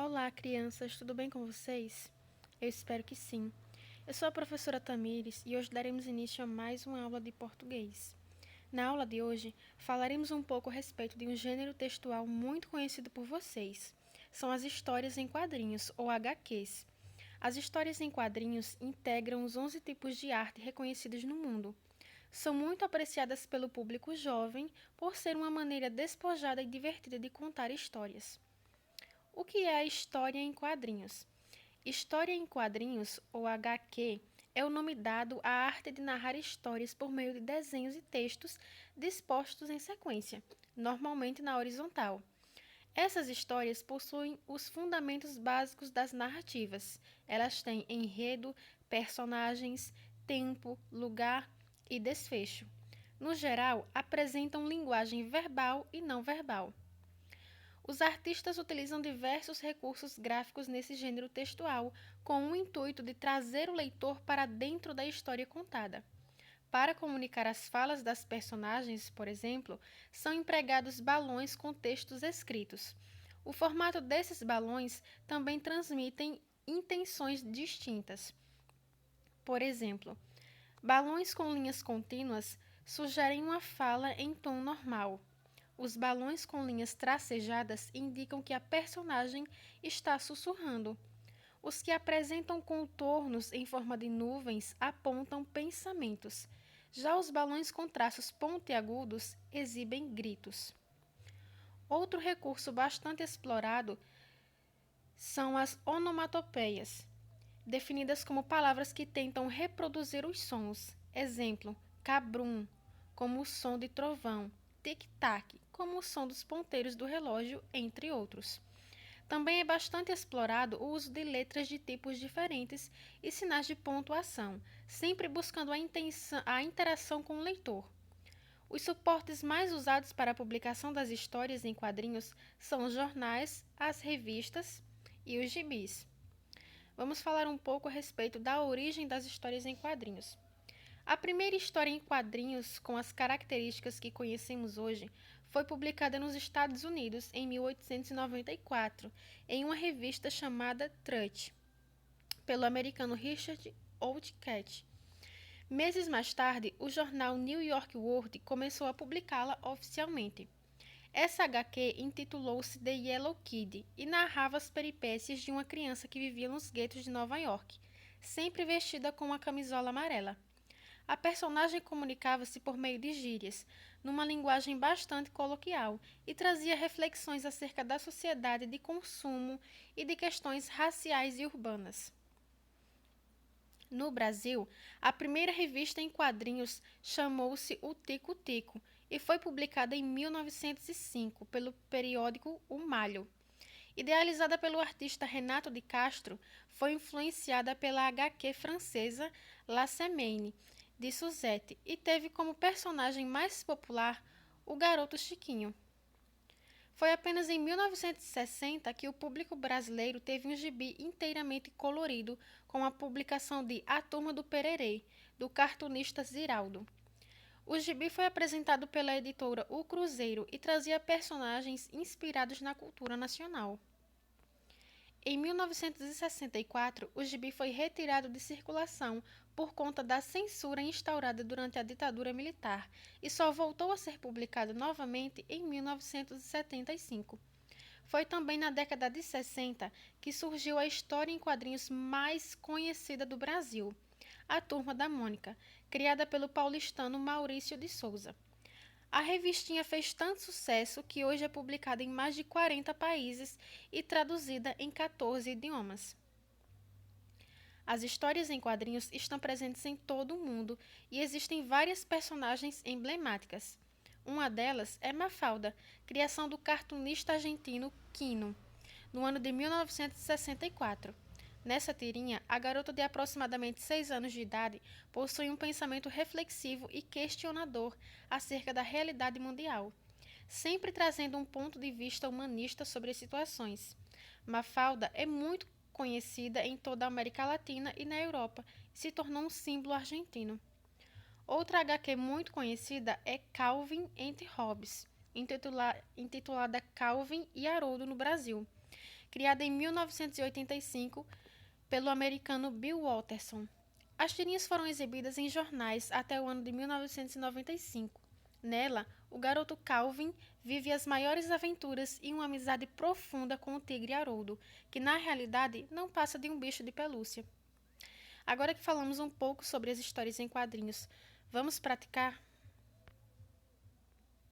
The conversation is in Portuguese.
Olá, crianças, tudo bem com vocês? Eu espero que sim. Eu sou a professora Tamires e hoje daremos início a mais uma aula de português. Na aula de hoje, falaremos um pouco a respeito de um gênero textual muito conhecido por vocês. São as histórias em quadrinhos, ou HQs. As histórias em quadrinhos integram os 11 tipos de arte reconhecidos no mundo. São muito apreciadas pelo público jovem por ser uma maneira despojada e divertida de contar histórias. O que é a história em quadrinhos? História em quadrinhos, ou HQ, é o nome dado à arte de narrar histórias por meio de desenhos e textos dispostos em sequência, normalmente na horizontal. Essas histórias possuem os fundamentos básicos das narrativas. Elas têm enredo, personagens, tempo, lugar e desfecho. No geral, apresentam linguagem verbal e não verbal. Os artistas utilizam diversos recursos gráficos nesse gênero textual, com o intuito de trazer o leitor para dentro da história contada. Para comunicar as falas das personagens, por exemplo, são empregados balões com textos escritos. O formato desses balões também transmitem intenções distintas. Por exemplo, balões com linhas contínuas sugerem uma fala em tom normal. Os balões com linhas tracejadas indicam que a personagem está sussurrando. Os que apresentam contornos em forma de nuvens apontam pensamentos. Já os balões com traços pontiagudos exibem gritos. Outro recurso bastante explorado são as onomatopeias, definidas como palavras que tentam reproduzir os sons. Exemplo: cabrum, como o som de trovão, tic-tac, como o som dos ponteiros do relógio, entre outros. Também é bastante explorado o uso de letras de tipos diferentes e sinais de pontuação, sempre buscando a interação com o leitor. Os suportes mais usados para a publicação das histórias em quadrinhos são os jornais, as revistas e os gibis. Vamos falar um pouco a respeito da origem das histórias em quadrinhos. A primeira história em quadrinhos com as características que conhecemos hoje foi publicada nos Estados Unidos em 1894, em uma revista chamada Trut, pelo americano Richard Outcault. Meses mais tarde, o jornal New York World começou a publicá-la oficialmente. Essa HQ intitulou-se The Yellow Kid e narrava as peripécias de uma criança que vivia nos guetos de Nova York, sempre vestida com uma camisola amarela. A personagem comunicava-se por meio de gírias, numa linguagem bastante coloquial, e trazia reflexões acerca da sociedade de consumo e de questões raciais e urbanas. No Brasil, a primeira revista em quadrinhos chamou-se O Tico Tico e foi publicada em 1905 pelo periódico O Malho. Idealizada pelo artista Renato de Castro, foi influenciada pela HQ francesa La Semaine, de Suzette, e teve como personagem mais popular o Garoto Chiquinho. Foi apenas em 1960 que o público brasileiro teve um gibi inteiramente colorido com a publicação de A Turma do Pererê, do cartunista Ziraldo. O gibi foi apresentado pela editora O Cruzeiro e trazia personagens inspirados na cultura nacional. Em 1964, o gibi foi retirado de circulação por conta da censura instaurada durante a ditadura militar e só voltou a ser publicado novamente em 1975. Foi também na década de 60 que surgiu a história em quadrinhos mais conhecida do Brasil, A Turma da Mônica, criada pelo paulistano Maurício de Souza. A revistinha fez tanto sucesso que hoje é publicada em mais de 40 países e traduzida em 14 idiomas. As histórias em quadrinhos estão presentes em todo o mundo e existem várias personagens emblemáticas. Uma delas é Mafalda, criação do cartunista argentino Quino, no ano de 1964. Nessa tirinha, a garota de aproximadamente 6 anos de idade possui um pensamento reflexivo e questionador acerca da realidade mundial, sempre trazendo um ponto de vista humanista sobre as situações. Mafalda é muito conhecida em toda a América Latina e na Europa e se tornou um símbolo argentino. Outra HQ muito conhecida é Calvin and Hobbes, intitulada Calvin e Haroldo no Brasil, criada em 1985 pelo americano Bill Watterson. As tirinhas foram exibidas em jornais até o ano de 1995. Nela, o garoto Calvin vive as maiores aventuras e uma amizade profunda com o tigre Haroldo, que na realidade não passa de um bicho de pelúcia. Agora que falamos um pouco sobre as histórias em quadrinhos, vamos praticar?